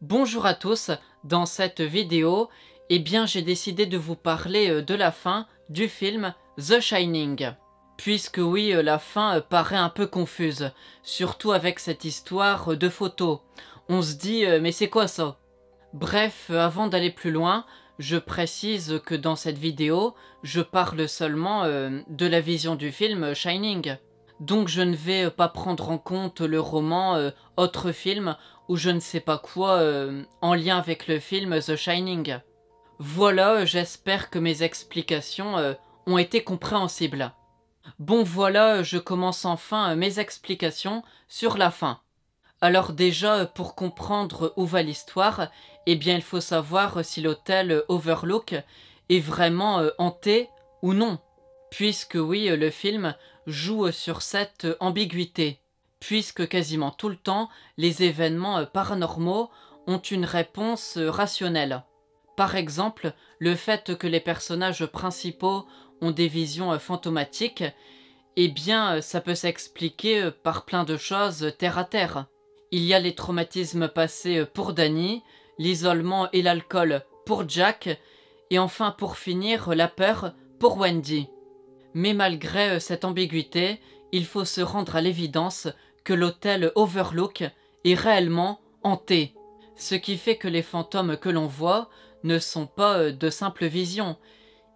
Bonjour à tous, dans cette vidéo, j'ai décidé de vous parler de la fin du film The Shining. Puisque oui, la fin paraît un peu confuse, surtout avec cette histoire de photos. On se dit, mais c'est quoi ça? Bref, avant d'aller plus loin, je précise que dans cette vidéo, je parle seulement de la vision du film Shining. Donc je ne vais pas prendre en compte le roman, autre film, ou je ne sais pas quoi, en lien avec le film The Shining. Voilà, j'espère que mes explications ont été compréhensibles. Bon voilà, je commence enfin mes explications sur la fin. Alors déjà, pour comprendre où va l'histoire, il faut savoir si l'hôtel Overlook est vraiment hanté ou non. Puisque oui, le film joue sur cette ambiguïté. Puisque quasiment tout le temps, les événements paranormaux ont une réponse rationnelle. Par exemple, le fait que les personnages principaux ont des visions fantomatiques, ça peut s'expliquer par plein de choses terre à terre. Il y a les traumatismes passés pour Danny, l'isolement et l'alcool pour Jack, et enfin pour finir, la peur pour Wendy. Mais malgré cette ambiguïté, il faut se rendre à l'évidence que l'hôtel Overlook est réellement hanté. Ce qui fait que les fantômes que l'on voit ne sont pas de simples visions.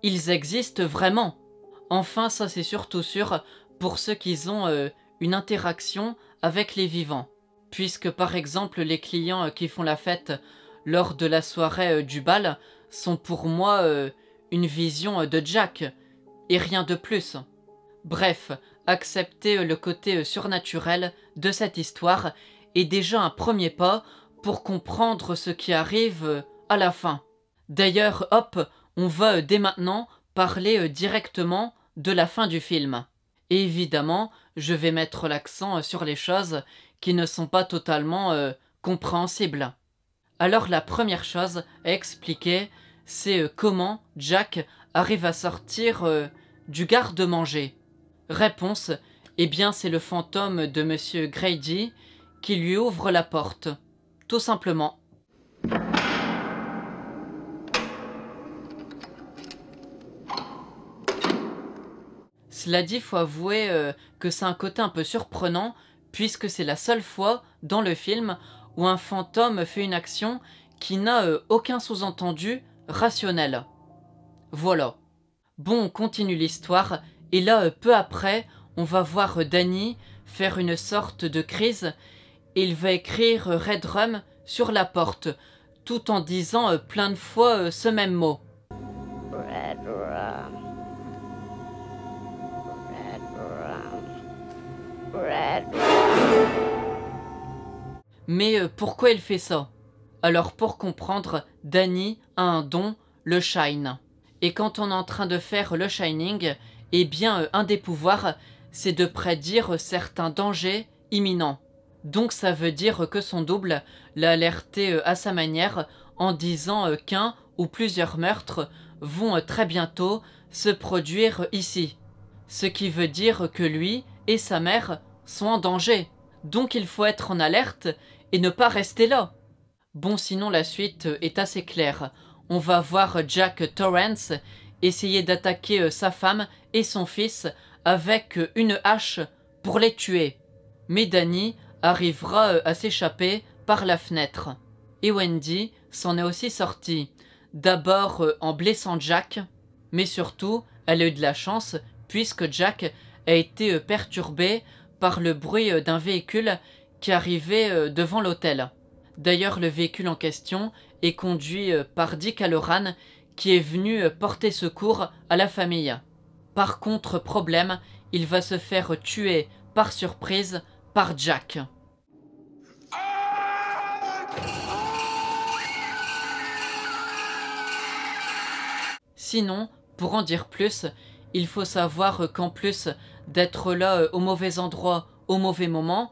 Ils existent vraiment. Enfin, ça c'est surtout sûr pour ceux qui ont une interaction avec les vivants. Puisque par exemple les clients qui font la fête lors de la soirée du bal sont pour moi une vision de Jack, et rien de plus. Bref, accepter le côté surnaturel de cette histoire est déjà un premier pas pour comprendre ce qui arrive à la fin. D'ailleurs, hop, on va dès maintenant parler directement de la fin du film. Et évidemment, je vais mettre l'accent sur les choses qui ne sont pas totalement compréhensibles. Alors la première chose à expliquer, c'est comment Jack arrive à sortir du garde-manger. Réponse, c'est le fantôme de Monsieur Grady qui lui ouvre la porte. Tout simplement. Cela dit, faut avouer que c'est un côté un peu surprenant, puisque c'est la seule fois dans le film où un fantôme fait une action qui n'a aucun sous-entendu rationnel. Voilà. Bon, on continue l'histoire, et là, peu après, on va voir Danny faire une sorte de crise, et il va écrire Red Rum sur la porte, tout en disant plein de fois ce même mot. Red rum. Red rum. Red rum. Mais pourquoi il fait ça? Alors pour comprendre, Danny a un don, le Shine. Et quand on est en train de faire le Shining, un des pouvoirs, c'est de prédire certains dangers imminents. Donc ça veut dire que son double l'a alerté à sa manière en disant qu'un ou plusieurs meurtres vont très bientôt se produire ici. Ce qui veut dire que lui et sa mère sont en danger. Donc il faut être en alerte et ne pas rester là. Bon, sinon la suite est assez claire. On va voir Jack Torrance essayer d'attaquer sa femme et son fils avec une hache pour les tuer. Mais Danny arrivera à s'échapper par la fenêtre. Et Wendy s'en est aussi sortie. D'abord en blessant Jack, mais surtout, elle a eu de la chance puisque Jack a été perturbé par le bruit d'un véhicule qui arrivait devant l'hôtel. D'ailleurs, le véhicule en question est conduit par Dick Hallorann qui est venu porter secours à la famille. Par contre, problème, il va se faire tuer par surprise par Jack. Sinon, pour en dire plus, il faut savoir qu'en plus d'être là au mauvais endroit, au mauvais moment,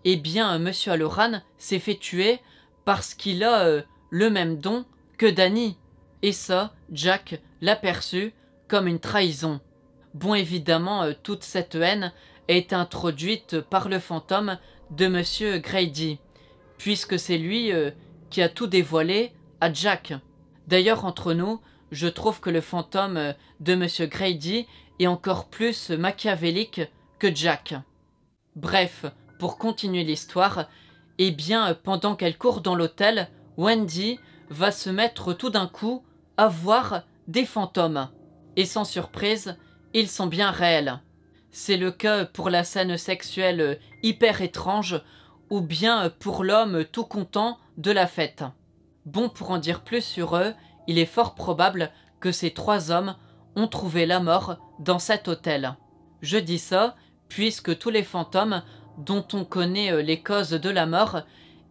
Monsieur Hallorann s'est fait tuer parce qu'il a le même don que Danny. Et ça, Jack l'a perçu comme une trahison. Bon, évidemment, toute cette haine a été introduite par le fantôme de Monsieur Grady, puisque c'est lui qui a tout dévoilé à Jack. D'ailleurs, entre nous, je trouve que le fantôme de Monsieur Grady est encore plus machiavélique que Jack. Bref, pour continuer l'histoire, eh bien, pendant qu'elle court dans l'hôtel, Wendy va se mettre tout d'un coup à voir des fantômes. Et sans surprise, ils sont bien réels. C'est le cas pour la scène sexuelle hyper étrange ou bien pour l'homme tout content de la fête. Bon, pour en dire plus sur eux, il est fort probable que ces 3 hommes ont trouvé la mort dans cet hôtel. Je dis ça puisque tous les fantômes dont on connaît les causes de la mort,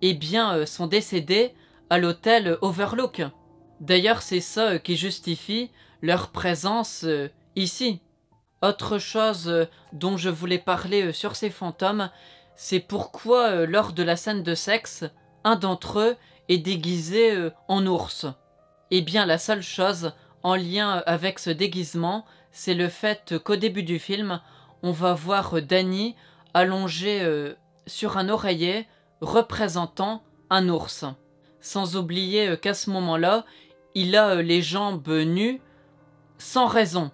eh bien, sont décédés à l'hôtel Overlook. D'ailleurs, c'est ça qui justifie leur présence ici. Autre chose dont je voulais parler sur ces fantômes, c'est pourquoi lors de la scène de sexe, un d'entre eux est déguisé en ours. Eh bien, la seule chose en lien avec ce déguisement, c'est le fait qu'au début du film, on va voir Danny allongé sur un oreiller représentant un ours. Sans oublier qu'à ce moment-là, il a les jambes nues sans raison.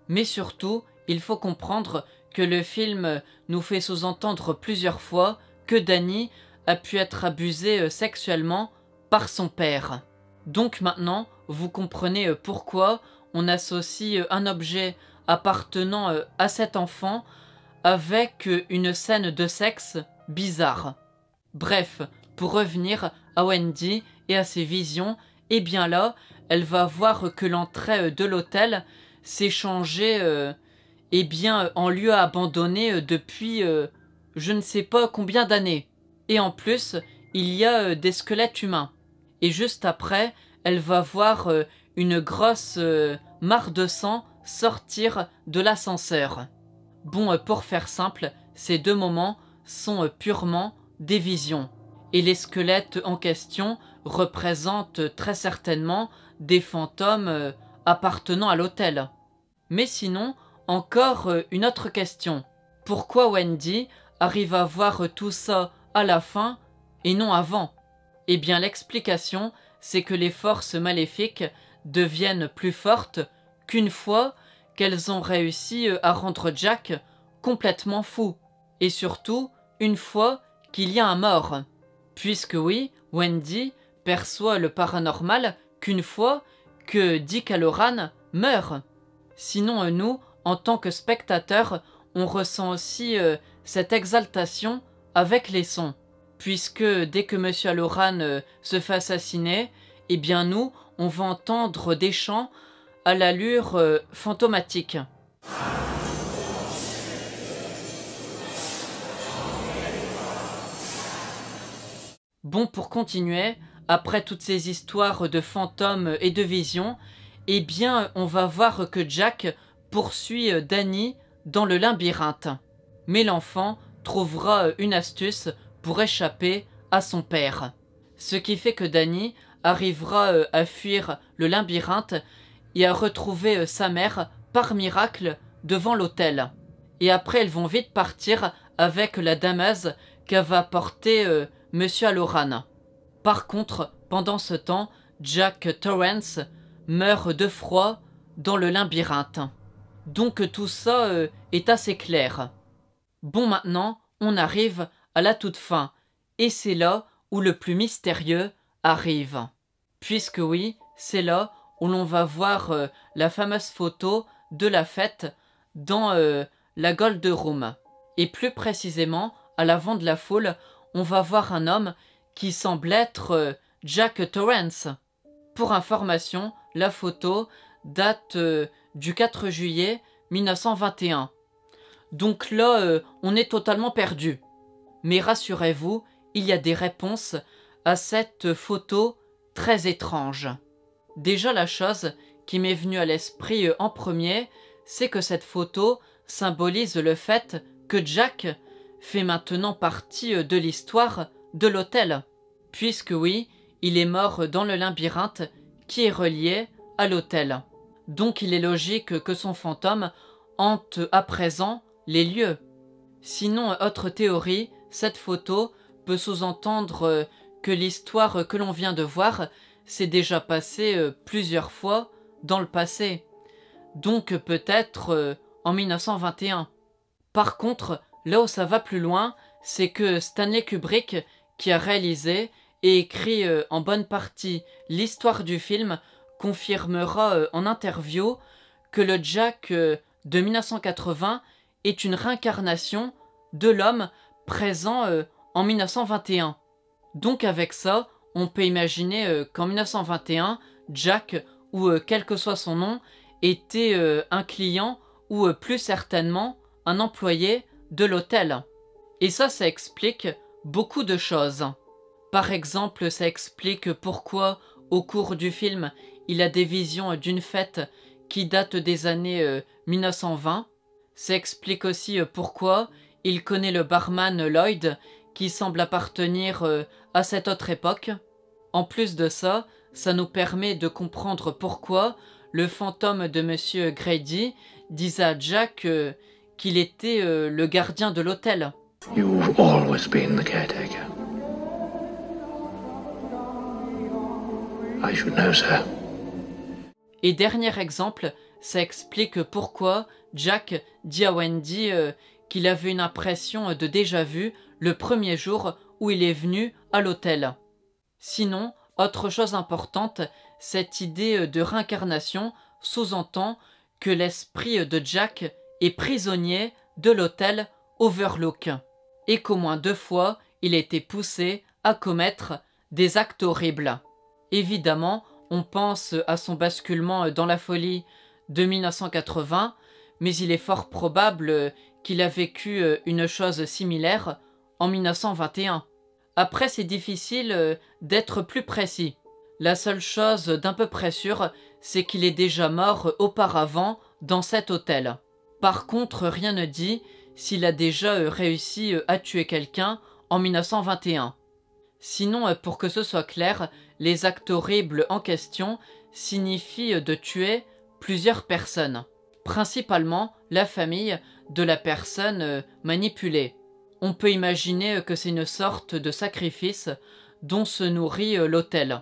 Mais surtout, il faut comprendre que le film nous fait sous-entendre plusieurs fois que Danny a pu être abusé sexuellement par son père. Donc maintenant, vous comprenez pourquoi on associe un objet appartenant à cet enfant avec une scène de sexe bizarre. Bref, pour revenir à Wendy et à ses visions, eh bien là, elle va voir que l'entrée de l'hôtel s'est changée eh bien, en lieu abandonné depuis je ne sais pas combien d'années. Et en plus, il y a des squelettes humains. Et juste après, elle va voir une grosse mare de sang sortir de l'ascenseur. Bon, pour faire simple, ces 2 moments sont purement des visions. Et les squelettes en question représentent très certainement des fantômes appartenant à l'hôtel. Mais sinon, encore une autre question. Pourquoi Wendy arrive à voir tout ça à la fin et non avant? Eh bien, l'explication, c'est que les forces maléfiques deviennent plus fortes qu'une fois qu'elles ont réussi à rendre Jack complètement fou. Et surtout, une fois qu'il y a un mort. Puisque oui, Wendy perçoit le paranormal qu'une fois que Dick Hallorann meurt. Sinon, nous, en tant que spectateurs, on ressent aussi cette exaltation avec les sons. Puisque dès que Monsieur Hallorann se fait assassiner, eh bien nous, on va entendre des chants à l'allure fantomatique. Bon, pour continuer, après toutes ces histoires de fantômes et de visions, eh bien, on va voir que Jack poursuit Danny dans le labyrinthe. Mais l'enfant trouvera une astuce pour échapper à son père. Ce qui fait que Danny arrivera à fuir le labyrinthe et à retrouver sa mère par miracle devant l'hôtel. Et après, elles vont vite partir avec la dameuse qu'a va porter Monsieur Hallorann. Par contre, pendant ce temps, Jack Torrance meurt de froid dans le labyrinthe. Donc tout ça est assez clair. Bon, maintenant, on arrive à la toute fin, et c'est là où le plus mystérieux arrive. Puisque oui, c'est là où l'on va voir la fameuse photo de la fête dans la Gold Room. Et plus précisément, à l'avant de la foule, on va voir un homme qui semble être Jack Torrance. Pour information, la photo date du 4 juillet 1921. Donc là, on est totalement perdu. Mais rassurez-vous, il y a des réponses à cette photo très étrange. Déjà, la chose qui m'est venue à l'esprit en premier, c'est que cette photo symbolise le fait que Jack fait maintenant partie de l'histoire de l'hôtel. Puisque oui, il est mort dans le labyrinthe qui est relié à l'hôtel. Donc il est logique que son fantôme hante à présent les lieux. Sinon, autre théorie, cette photo peut sous-entendre que l'histoire que l'on vient de voir s'est déjà passée plusieurs fois dans le passé. Donc peut-être en 1921. Par contre, là où ça va plus loin, c'est que Stanley Kubrick, qui a réalisé et écrit en bonne partie l'histoire du film, confirmera en interview que le Jack de 1980 est une réincarnation de l'homme présent en 1921. Donc avec ça, on peut imaginer qu'en 1921, Jack, ou quel que soit son nom, était un client ou plus certainement un employé de l'hôtel. Et ça explique beaucoup de choses. Par exemple, ça explique pourquoi, au cours du film, il a des visions d'une fête qui date des années 1920. Ça explique aussi pourquoi il connaît le barman Lloyd, qui semble appartenir à cette autre époque. En plus de ça, ça nous permet de comprendre pourquoi le fantôme de Monsieur Grady disait à Jack qu'il était le gardien de l'hôtel. You've always been the caretaker. I should know, sir. Et dernier exemple, ça explique pourquoi Jack dit à Wendy qu'il avait une impression de déjà-vu le premier jour où il est venu à l'hôtel. Sinon, autre chose importante, cette idée de réincarnation sous-entend que l'esprit de Jack est prisonnier de l'hôtel Overlook et qu'au moins 2 fois, il a été poussé à commettre des actes horribles. Évidemment, on pense à son basculement dans la folie de 1980, mais il est fort probable qu'il a vécu une chose similaire en 1921. Après, c'est difficile d'être plus précis. La seule chose d'un peu près sûre, c'est qu'il est déjà mort auparavant dans cet hôtel. Par contre, rien ne dit s'il a déjà réussi à tuer quelqu'un en 1921. Sinon, pour que ce soit clair, les actes horribles en question signifient de tuer plusieurs personnes, principalement la famille de la personne manipulée. On peut imaginer que c'est une sorte de sacrifice dont se nourrit l'hôtel.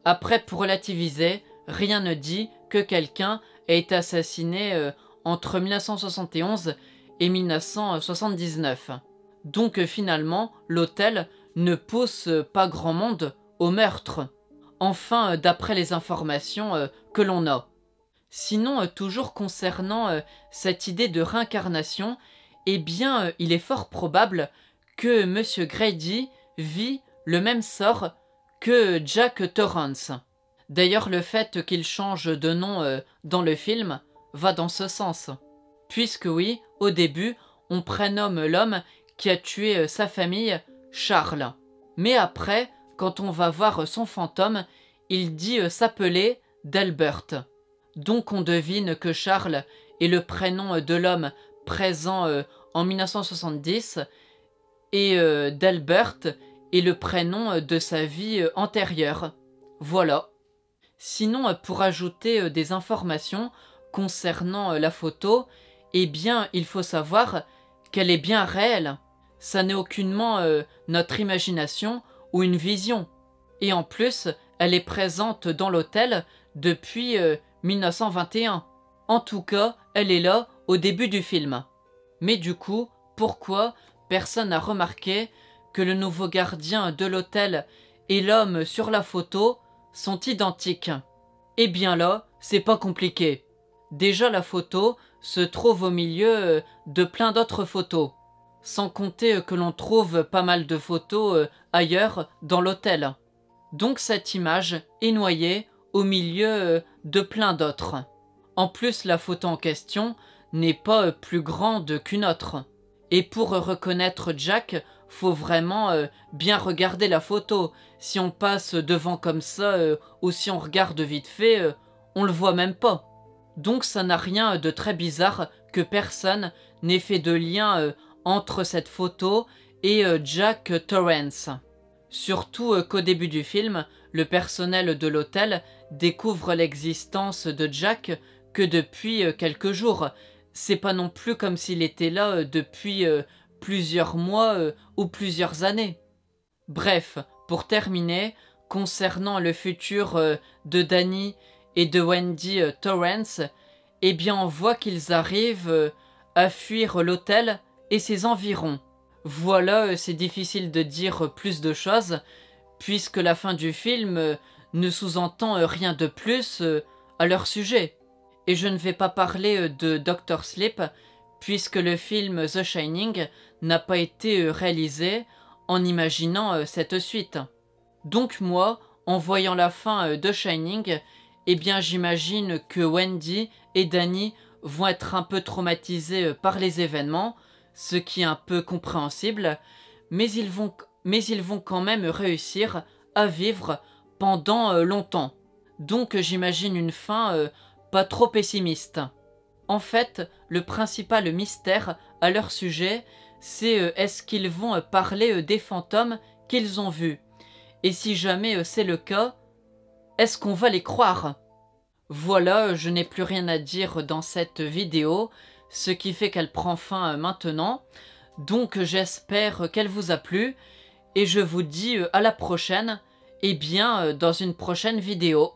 Après, pour relativiser, rien ne dit que quelqu'un ait été assassiné entre 1971 et 1979. Donc finalement, l'hôtel ne pousse pas grand monde au meurtre. Enfin, d'après les informations que l'on a. Sinon, toujours concernant cette idée de réincarnation, eh bien, il est fort probable que Monsieur Grady vit le même sort que Jack Torrance. D'ailleurs, le fait qu'il change de nom dans le film va dans ce sens. Puisque oui, au début, on prénomme l'homme qui a tué sa famille Charles. Mais après, quand on va voir son fantôme, il dit s'appeler Delbert. Donc on devine que Charles est le prénom de l'homme présent en 1970 et Delbert est le prénom de sa vie antérieure. Voilà. Sinon, pour ajouter des informations concernant la photo, eh bien, il faut savoir qu'elle est bien réelle. Ça n'est aucunement notre imagination ou une vision. Et en plus, elle est présente dans l'hôtel depuis 1921. En tout cas, elle est là au début du film. Mais du coup, pourquoi personne n'a remarqué que le nouveau gardien de l'hôtel et l'homme sur la photo sont identiques? Eh bien là, c'est pas compliqué. Déjà, la photo se trouve au milieu de plein d'autres photos. Sans compter que l'on trouve pas mal de photos ailleurs dans l'hôtel. Donc cette image est noyée au milieu de plein d'autres. En plus, la photo en question n'est pas plus grande qu'une autre. Et pour reconnaître Jack, faut vraiment bien regarder la photo. Si on passe devant comme ça ou si on regarde vite fait, on le voit même pas. Donc ça n'a rien de très bizarre que personne n'ait fait de lien entre cette photo et Jack Torrance. Surtout qu'au début du film, le personnel de l'hôtel découvre l'existence de Jack que depuis quelques jours. C'est pas non plus comme s'il était là depuis plusieurs mois ou plusieurs années. Bref, Pour terminer, concernant le futur de Danny et de Wendy Torrance, eh bien on voit qu'ils arrivent à fuir l'hôtel et ses environs. Voilà, c'est difficile de dire plus de choses, puisque la fin du film ne sous-entend rien de plus à leur sujet. Et je ne vais pas parler de Dr. Sleep, puisque le film The Shining n'a pas été réalisé en imaginant cette suite. Donc moi, en voyant la fin de Shining, eh bien j'imagine que Wendy et Danny vont être un peu traumatisés par les événements, ce qui est un peu compréhensible, mais ils vont quand même réussir à vivre pendant longtemps. Donc j'imagine une fin pas trop pessimiste. En fait, le principal mystère à leur sujet, c'est est-ce qu'ils vont parler des fantômes qu'ils ont vus. Et si jamais c'est le cas, est-ce qu'on va les croire? Voilà, je n'ai plus rien à dire dans cette vidéo, ce qui fait qu'elle prend fin maintenant. Donc j'espère qu'elle vous a plu, et je vous dis à la prochaine, et bien dans une prochaine vidéo.